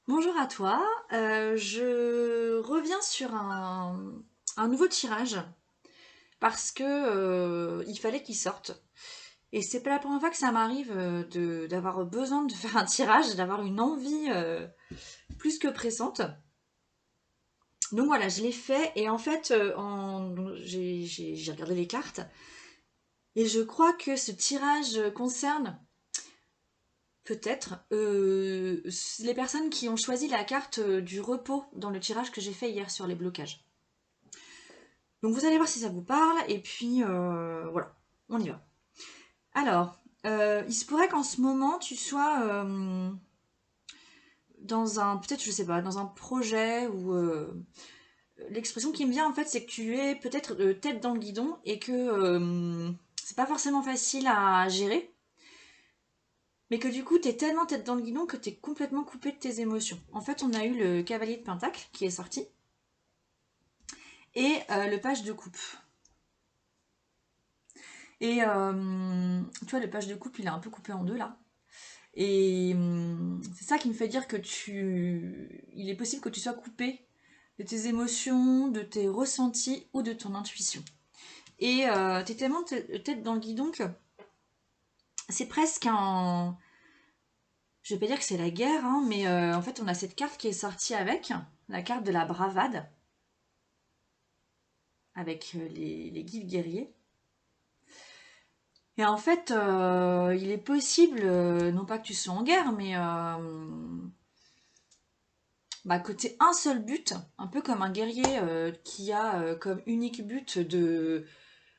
Bonjour à toi, je reviens sur un nouveau tirage parce que il fallait qu'il sorte. Et c'est pas la première fois que ça m'arrive d'avoir besoin de faire un tirage, d'avoir une envie plus que pressante. Donc voilà, je l'ai fait et en fait, j'ai regardé les cartes et je crois que ce tirage concerne peut-être les personnes qui ont choisi la carte du repos dans le tirage que j'ai fait hier sur les blocages. Donc vous allez voir si ça vous parle, et puis voilà, on y va. Alors, il se pourrait qu'en ce moment tu sois dans un, peut-être je sais pas, dans un projet où l'expression qui me vient en fait c'est que tu es peut-être tête dans le guidon et que c'est pas forcément facile à gérer, mais que du coup t'es tellement tête dans le guidon que t'es complètement coupé de tes émotions. En fait on a eu le cavalier de Pentacle qui est sorti, et le page de coupe. Et tu vois, le page de coupe il est un peu coupé en deux là. Et c'est ça qui me fait dire que il est possible que tu sois coupé de tes émotions, de tes ressentis ou de ton intuition. Et t'es tellement tête dans le guidon que c'est presque un... Je vais pas dire que c'est la guerre, hein, mais en fait on a cette carte qui est sortie avec, la carte de la bravade, avec les guides guerriers. Et en fait, il est possible, non pas que tu sois en guerre, mais bah, que tu un seul but, un peu comme un guerrier qui a comme unique but de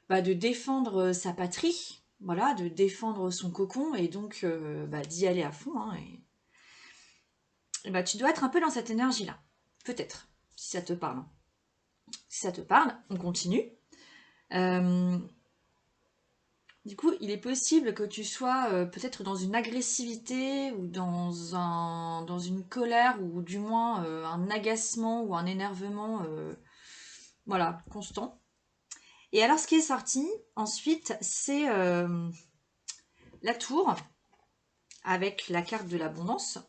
défendre sa patrie, voilà, de défendre son cocon et donc d'y aller à fond. Hein, et bah, tu dois être un peu dans cette énergie-là, peut-être, si ça te parle. Si ça te parle, on continue. Euh, du coup, il est possible que tu sois peut-être dans une agressivité ou dans une colère ou du moins un agacement ou un énervement voilà, constant. Et alors, ce qui est sorti ensuite, c'est la tour avec la carte de l'abondance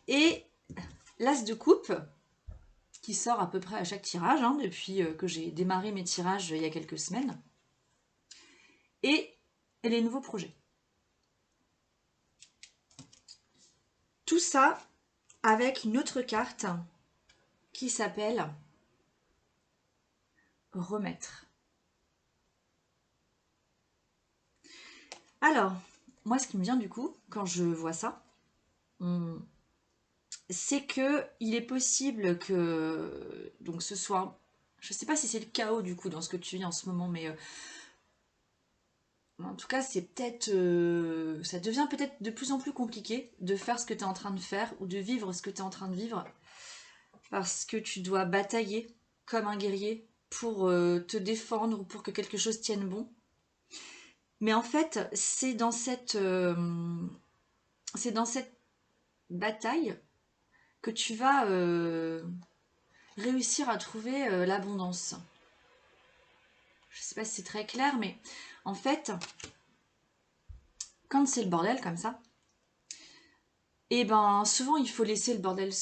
et l'as de coupe qui sort à peu près à chaque tirage hein, depuis que j'ai démarré mes tirages il y a quelques semaines et les nouveaux projets. Tout ça avec une autre carte qui s'appelle remettre. Alors, moi, ce qui me vient du coup, quand je vois ça, c'est que il est possible que donc ce soit, je sais pas si c'est le chaos du coup dans ce que tu vis en ce moment, mais en tout cas c'est peut-être, ça devient peut-être de plus en plus compliqué de faire ce que tu es en train de faire ou de vivre ce que tu es en train de vivre parce que tu dois batailler comme un guerrier pour te défendre ou pour que quelque chose tienne bon. Mais en fait, c'est dans cette bataille que tu vas réussir à trouver l'abondance. Je sais pas si c'est très clair, mais en fait, quand c'est le bordel comme ça, et ben souvent il faut laisser le bordel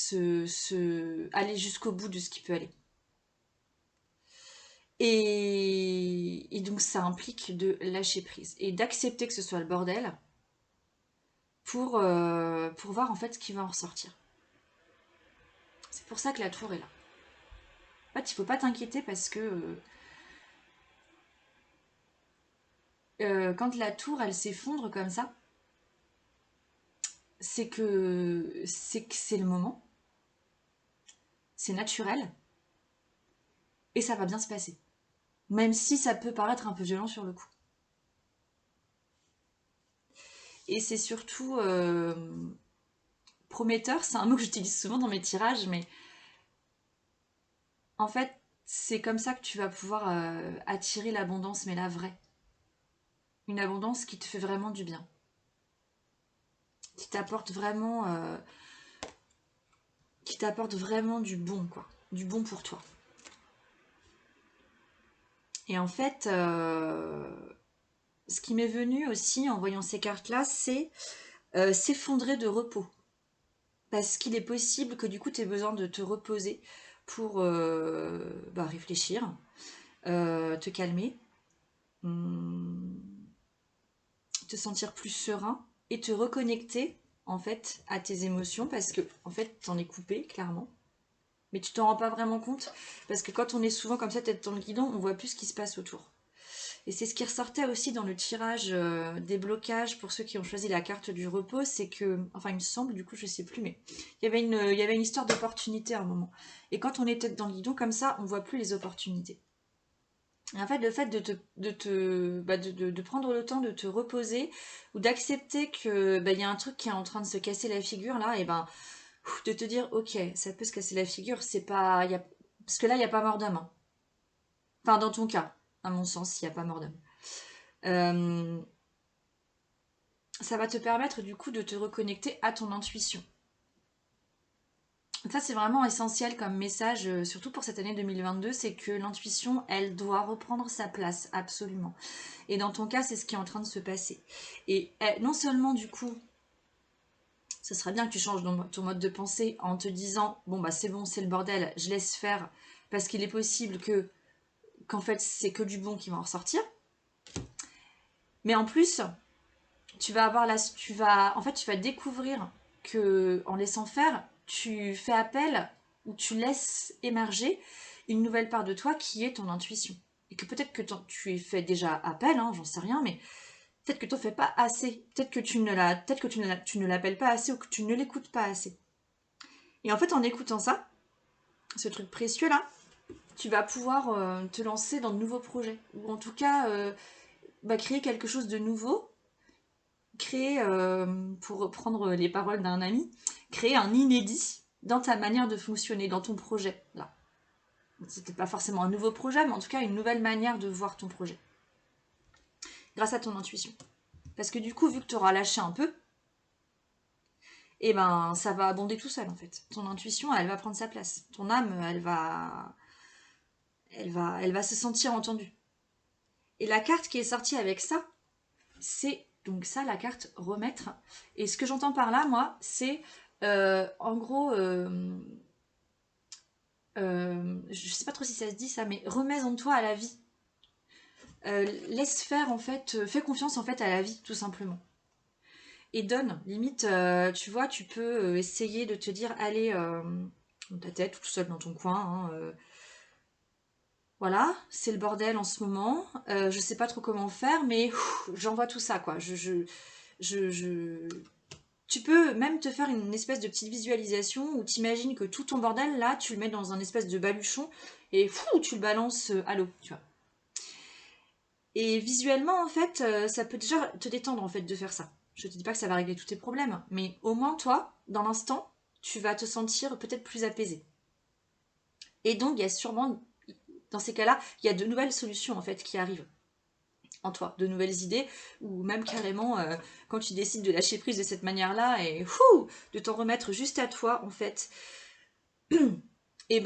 aller jusqu'au bout de ce qui peut aller. Et donc ça implique de lâcher prise et d'accepter que ce soit le bordel pour voir en fait ce qui va en ressortir. C'est pour ça que la tour est là. En fait, il faut pas t'inquiéter parce que quand la tour elle s'effondre comme ça, c'est le moment, c'est naturel et ça va bien se passer. Même si ça peut paraître un peu violent sur le coup. Et c'est surtout prometteur, c'est un mot que j'utilise souvent dans mes tirages, mais en fait, c'est comme ça que tu vas pouvoir attirer l'abondance, mais la vraie. Une abondance qui te fait vraiment du bien, qui t'apporte vraiment du bon, quoi, du bon pour toi. Et en fait, ce qui m'est venu aussi en voyant ces cartes-là, c'est s'effondrer de repos. Parce qu'il est possible que du coup tu aies besoin de te reposer pour réfléchir, te calmer, hum, te sentir plus serein et te reconnecter en fait à tes émotions parce que en fait t'en es coupé clairement. Mais tu t'en rends pas vraiment compte parce que quand on est souvent comme ça tête dans le guidon, on voit plus ce qui se passe autour. Et c'est ce qui ressortait aussi dans le tirage des blocages pour ceux qui ont choisi la carte du repos, c'est que, enfin il me semble, du coup je sais plus, mais il y avait une histoire d'opportunité à un moment. Et quand on est tête dans le guidon comme ça, on voit plus les opportunités. Et en fait, le fait de prendre le temps de te reposer ou d'accepter que il y a un truc qui est en train de se casser la figure là, et de te dire ok, ça peut se casser la figure, c'est pas, parce que là il n'y a pas mort d'homme. Hein. Enfin dans ton cas, à mon sens, il n'y a pas mort d'homme. Euh, Ça va te permettre du coup de te reconnecter à ton intuition. Ça c'est vraiment essentiel comme message, surtout pour cette année 2022, c'est que l'intuition, elle doit reprendre sa place, absolument. Et dans ton cas, c'est ce qui est en train de se passer. Et non seulement du coup, ce serait bien que tu changes ton mode de pensée en te disant, bon, c'est le bordel, je laisse faire, parce qu'il est possible qu'en fait c'est que du bon qui va en ressortir. Mais en plus, tu vas découvrir que en laissant faire, tu fais appel ou tu laisses émerger une nouvelle part de toi qui est ton intuition. Et que peut-être que tu y fais déjà appel, hein, j'en sais rien, mais peut-être que tu n'en fais pas assez. Peut-être que tu ne l'appelles pas assez ou que tu ne l'écoutes pas assez. Et en fait, en écoutant ça, ce truc précieux là, tu vas pouvoir te lancer dans de nouveaux projets. Ou en tout cas, créer quelque chose de nouveau, créer, pour reprendre les paroles d'un ami, créer un inédit dans ta manière de fonctionner, dans ton projet. Là. C'était pas forcément un nouveau projet, mais en tout cas une nouvelle manière de voir ton projet. Grâce à ton intuition. Parce que du coup, vu que tu auras lâché un peu, et ça va abonder tout seul en fait. Ton intuition, elle va prendre sa place. Ton âme, elle va se sentir entendue. Et la carte qui est sortie avec ça, c'est donc ça la carte remettre. Et ce que j'entends par là, moi, c'est en gros, je sais pas trop si ça se dit ça, mais remets en toi à la vie. Laisse faire en fait, fais confiance en fait à la vie tout simplement. Et donne, limite, tu vois, tu peux essayer de te dire, allez, dans ta tête, tout seul dans ton coin, hein, voilà, c'est le bordel en ce moment, je sais pas trop comment faire, mais j'envoie tout ça, quoi. Je... Tu peux même te faire une espèce de petite visualisation où t'imagines que tout ton bordel, là, tu le mets dans un espèce de baluchon et tu le balances à l'eau, tu vois. Et visuellement, en fait, ça peut déjà te détendre, en fait, de faire ça. Je te dis pas que ça va régler tous tes problèmes, mais au moins, toi, dans l'instant, tu vas te sentir peut-être plus apaisé. Et donc, il y a sûrement, dans ces cas-là, il y a de nouvelles solutions, en fait, qui arrivent en toi, de nouvelles idées, ou même carrément, quand tu décides de lâcher prise de cette manière-là, et de t'en remettre juste à toi, en fait, et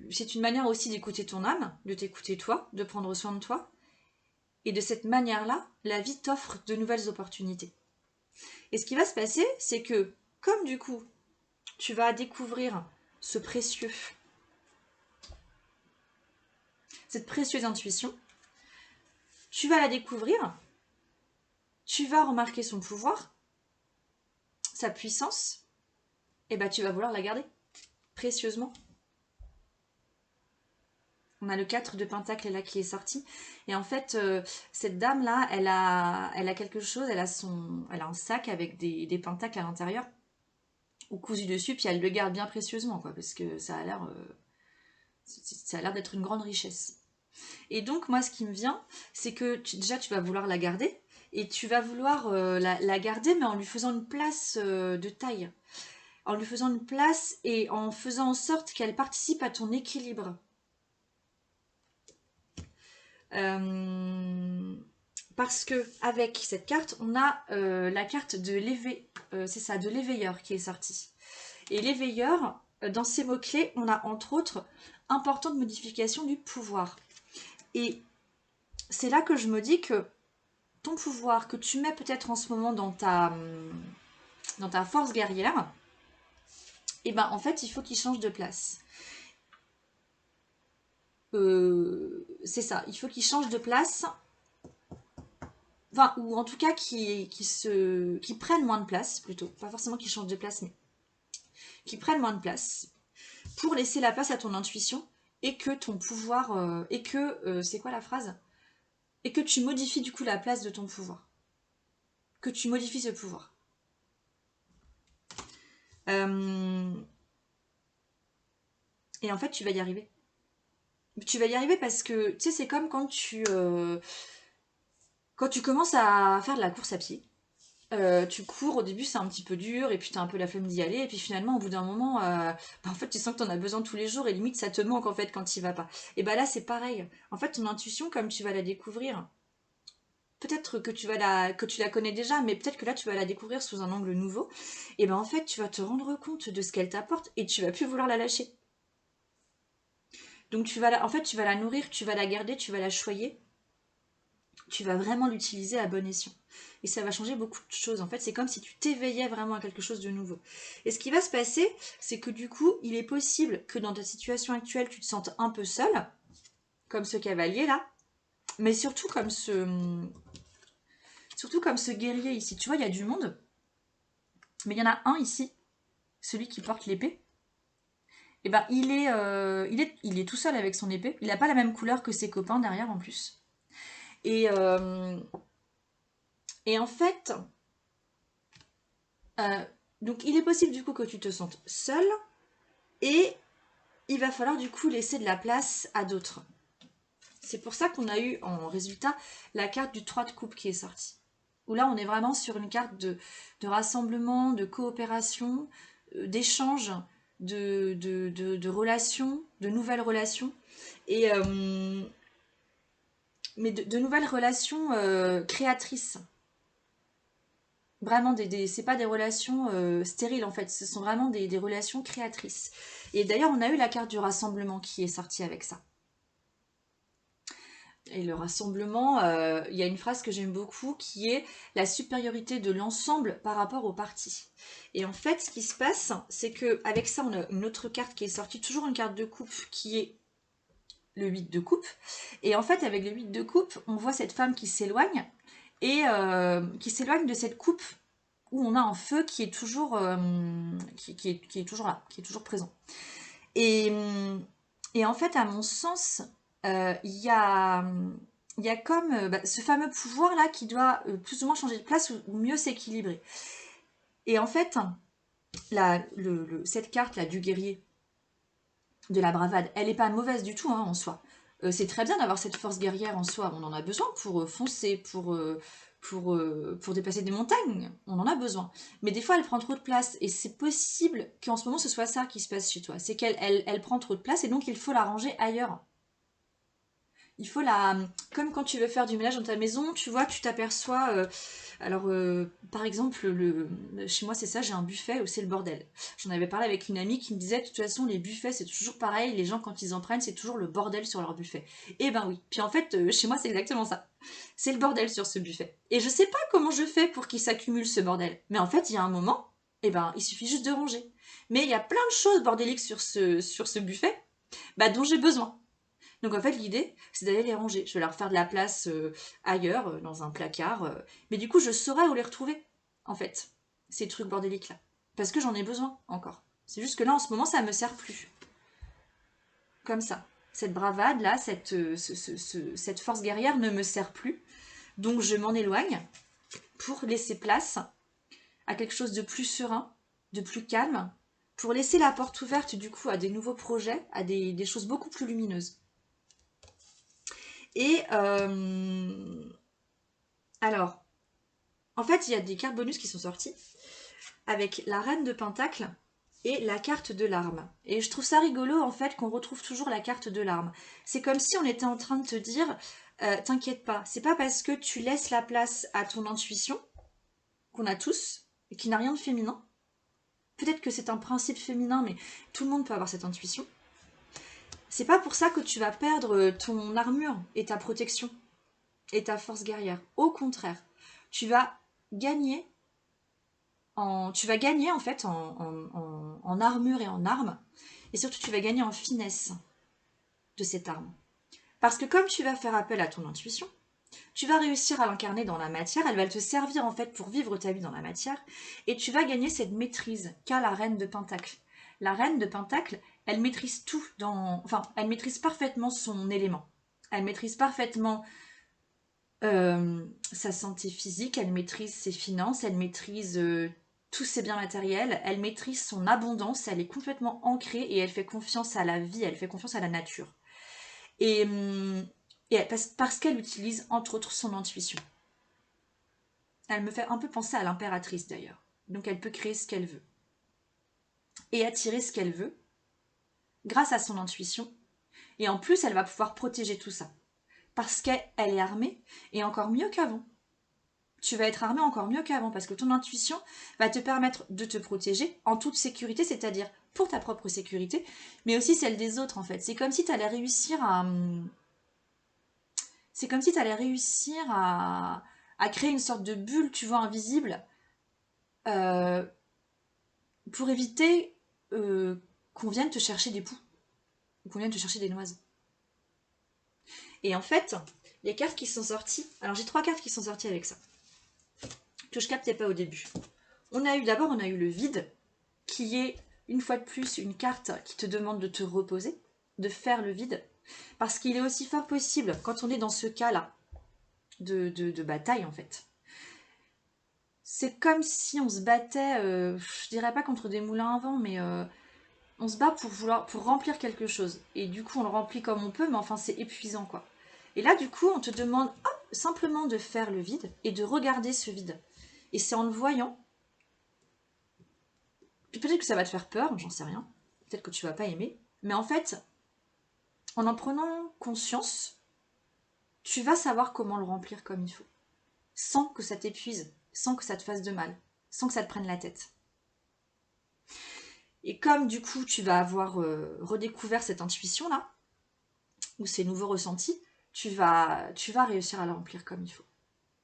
c'est une manière aussi d'écouter ton âme, de t'écouter toi, de prendre soin de toi. Et de cette manière-là, la vie t'offre de nouvelles opportunités. Et ce qui va se passer, c'est que, comme du coup, tu vas découvrir ce précieux, cette précieuse intuition, tu vas la découvrir, tu vas remarquer son pouvoir, sa puissance, et tu vas vouloir la garder précieusement. On a le 4 de Pentacle là qui est sorti. Et en fait, cette dame-là, elle a quelque chose, elle a un sac avec des pentacles à l'intérieur, ou cousu dessus, puis elle le garde bien précieusement, quoi, parce que ça a l'air d'être une grande richesse. Et donc, moi, ce qui me vient, c'est que déjà, tu vas vouloir la garder, et tu vas vouloir la garder, mais en lui faisant une place de taille. En lui faisant une place et en faisant en sorte qu'elle participe à ton équilibre. Parce que avec cette carte, on a la carte de de l'éveilleur qui est sortie. Et l'éveilleur, dans ces mots-clés, on a entre autres importante modification du pouvoir. Et c'est là que je me dis que ton pouvoir que tu mets peut-être en ce moment dans ta force guerrière, et ben en fait, il faut qu'il change de place. C'est ça, il faut qu'il change de place, enfin, ou en tout cas qu'il prenne moins de place, plutôt. Pas forcément qu'il change de place, mais qu'il prenne moins de place, pour laisser la place à ton intuition, et que ton pouvoir, c'est quoi la phrase? Et que tu modifies du coup la place de ton pouvoir. Que tu modifies ce pouvoir. Et en fait, tu vas y arriver. Tu vas y arriver parce que, tu sais, c'est comme quand tu commences à faire de la course à pied. Tu cours, au début c'est un petit peu dur, et puis t'as un peu la flemme d'y aller, et puis finalement au bout d'un moment, en fait tu sens que t'en as besoin tous les jours, et limite ça te manque en fait quand t'y vas pas. Et bah là c'est pareil. En fait ton intuition, comme tu vas la découvrir, peut-être que tu la connais déjà, mais peut-être que là tu vas la découvrir sous un angle nouveau, et ben en fait tu vas te rendre compte de ce qu'elle t'apporte, et tu vas plus vouloir la lâcher. Donc en fait tu vas la nourrir, tu vas la garder, tu vas la choyer, tu vas vraiment l'utiliser à bon escient. Et ça va changer beaucoup de choses. En fait, c'est comme si tu t'éveillais vraiment à quelque chose de nouveau. Et ce qui va se passer, c'est que du coup, il est possible que dans ta situation actuelle, tu te sentes un peu seul, comme ce cavalier là, mais surtout comme ce guerrier ici. Tu vois, il y a du monde, mais il y en a un ici, celui qui porte l'épée. Et ben, il est tout seul avec son épée. Il n'a pas la même couleur que ses copains derrière en plus. Et, euh, et en fait, Euh, donc il est possible du coup que tu te sentes seul, et il va falloir du coup laisser de la place à d'autres. C'est pour ça qu'on a eu en résultat la carte du 3 de coupe qui est sortie. Où là on est vraiment sur une carte de rassemblement, de coopération, d'échange, de relations, de nouvelles relations. Et mais de nouvelles relations créatrices. Vraiment, c'est pas des relations stériles en fait, ce sont vraiment des relations créatrices. Et d'ailleurs, on a eu la carte du rassemblement qui est sortie avec ça. Et le rassemblement, il y a une phrase que j'aime beaucoup qui est la supériorité de l'ensemble par rapport au parti. Et en fait, ce qui se passe, c'est que avec ça, on a une autre carte qui est sortie, toujours une carte de coupe qui est le 8 de coupe. Et en fait, avec le 8 de coupe, on voit cette femme qui s'éloigne, et qui s'éloigne de cette coupe où on a un feu qui est toujours, qui est toujours là, qui est toujours présent. Et, et en fait, à mon sens, il y a comme ce fameux pouvoir-là qui doit plus ou moins changer de place, ou mieux s'équilibrer. Et en fait, cette carte-là du guerrier, de la bravade, elle n'est pas mauvaise du tout hein, en soi. C'est très bien d'avoir cette force guerrière en soi, on en a besoin pour foncer, pour dépasser des montagnes, on en a besoin. Mais des fois, elle prend trop de place, et c'est possible qu'en ce moment, ce soit ça qui se passe chez toi. C'est qu'elle prend trop de place, et donc il faut la ranger ailleurs. Il faut la... Comme quand tu veux faire du ménage dans ta maison, tu vois, tu t'aperçois... par exemple, chez moi, c'est ça, j'ai un buffet où c'est le bordel. J'en avais parlé avec une amie qui me disait, de toute façon, les buffets, c'est toujours pareil. Les gens, quand ils en prennent, c'est toujours le bordel sur leur buffet. Et ben oui. Puis en fait, chez moi, c'est exactement ça. C'est le bordel sur ce buffet. Et je sais pas comment je fais pour qu'il s'accumule ce bordel. Mais en fait, il y a un moment, il suffit juste de ranger. Mais il y a plein de choses bordéliques sur ce buffet, dont j'ai besoin. Donc en fait, l'idée, c'est d'aller les ranger. Je vais leur faire de la place ailleurs, dans un placard. Mais du coup, je saurai où les retrouver, en fait, ces trucs bordéliques-là. Parce que j'en ai besoin encore. C'est juste que là, en ce moment, ça me sert plus. Comme ça. Cette bravade-là, cette force guerrière ne me sert plus. Donc je m'en éloigne pour laisser place à quelque chose de plus serein, de plus calme, pour laisser la porte ouverte du coup à des nouveaux projets, à des choses beaucoup plus lumineuses. Et alors, en fait, il y a des cartes bonus qui sont sorties avec la reine de Pentacle et la carte de l'arme. Et je trouve ça rigolo en fait qu'on retrouve toujours la carte de l'arme. C'est comme si on était en train de te dire t'inquiète pas, c'est pas parce que tu laisses la place à ton intuition qu'on a tous et qui n'a rien de féminin. Peut-être que c'est un principe féminin, mais tout le monde peut avoir cette intuition. C'est pas pour ça que tu vas perdre ton armure et ta protection. et ta force guerrière. Au contraire, tu vas gagner en fait en armure et en armes. Et surtout, tu vas gagner en finesse de cette arme. Parce que comme tu vas faire appel à ton intuition, tu vas réussir à l'incarner dans la matière, elle va te servir en fait pour vivre ta vie dans la matière, et tu vas gagner cette maîtrise qu'a la reine de Pentacle. La reine de Pentacle, elle maîtrise tout enfin, elle maîtrise parfaitement son élément. Elle maîtrise parfaitement sa santé physique, elle maîtrise ses finances, elle maîtrise tous ses biens matériels, elle maîtrise son abondance, elle est complètement ancrée et elle fait confiance à la vie, elle fait confiance à la nature. Et, parce qu'elle utilise entre autres son intuition. Elle me fait un peu penser à l'impératrice d'ailleurs. Donc elle peut créer ce qu'elle veut. Et attirer ce qu'elle veut grâce à son intuition. Et en plus, elle va pouvoir protéger tout ça. Parce qu'elle est armée et encore mieux qu'avant. Tu vas être armé encore mieux qu'avant parce que ton intuition va te permettre de te protéger en toute sécurité, c'est-à-dire pour ta propre sécurité, mais aussi celle des autres en fait. C'est comme si tu allais réussir à... C'est comme si tu allais réussir à créer une sorte de bulle, tu vois, invisible, euh, pour éviter qu'on vienne te chercher des poux, ou qu'on vienne te chercher des noises. Et en fait, les cartes qui sont sorties, alors j'ai 3 cartes qui sont sorties avec ça, que je captais pas au début. D'abord, on a eu le vide, qui est une fois de plus une carte qui te demande de te reposer, de faire le vide, parce qu'il est aussi fort possible, quand on est dans ce cas-là, de bataille en fait. C'est comme si on se battait, je dirais pas contre des moulins à vent, mais on se bat pour remplir quelque chose. Et du coup, on le remplit comme on peut, mais enfin, c'est épuisant, quoi. Et là, du coup, on te demande simplement de faire le vide et de regarder ce vide. Et c'est en le voyant, peut-être que ça va te faire peur, j'en sais rien. Peut-être que tu vas pas aimer. Mais en fait, en prenant conscience, tu vas savoir comment le remplir comme il faut. Sans que ça t'épuise, sans que ça te fasse de mal, sans que ça te prenne la tête. Et comme du coup tu vas avoir redécouvert cette intuition-là, ou ces nouveaux ressentis, tu vas réussir à la remplir comme il faut.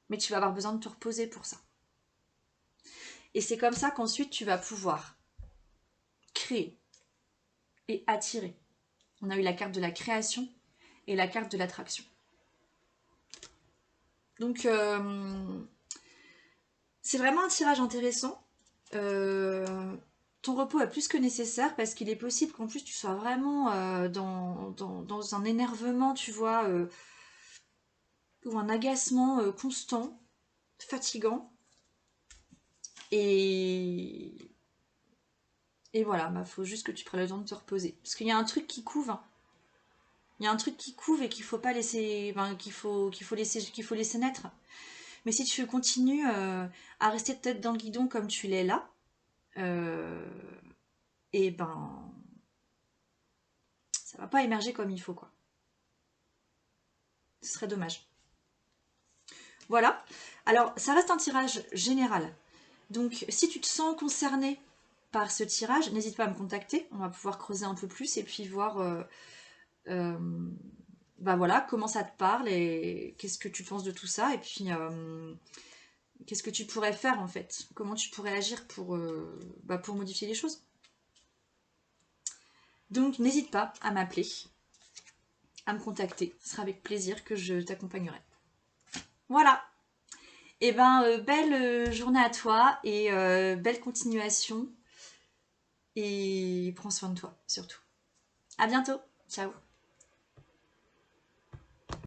Mais tu vas avoir besoin de te reposer pour ça. Et c'est comme ça qu'ensuite tu vas pouvoir créer et attirer. On a eu la carte de la création et la carte de l'attraction. Donc c'est vraiment un tirage intéressant. Ton repos est plus que nécessaire parce qu'il est possible qu'en plus tu sois vraiment dans un énervement, tu vois, ou un agacement constant, fatigant. Et voilà, bah, faut juste que tu prennes le temps de te reposer. Parce qu'il y a un truc qui couve. Hein. Il y a un truc qui couve et qu'il faut pas laisser. Ben, qu'il faut laisser naître. Mais si tu continues à rester tête dans le guidon comme tu l'es là, et ben ça va pas émerger comme il faut, quoi. Ce serait dommage. Voilà. Alors, ça reste un tirage général. Donc, si tu te sens concerné par ce tirage, n'hésite pas à me contacter. On va pouvoir creuser un peu plus et puis voir bah voilà, comment ça te parle et qu'est-ce que tu penses de tout ça. Et puis, qu'est-ce que tu pourrais faire en fait. Comment tu pourrais agir pour modifier les choses. Donc, n'hésite pas à m'appeler, à me contacter. Ce sera avec plaisir que je t'accompagnerai. Voilà. Et ben, belle journée à toi et belle continuation. Et prends soin de toi, surtout. À bientôt. Ciao.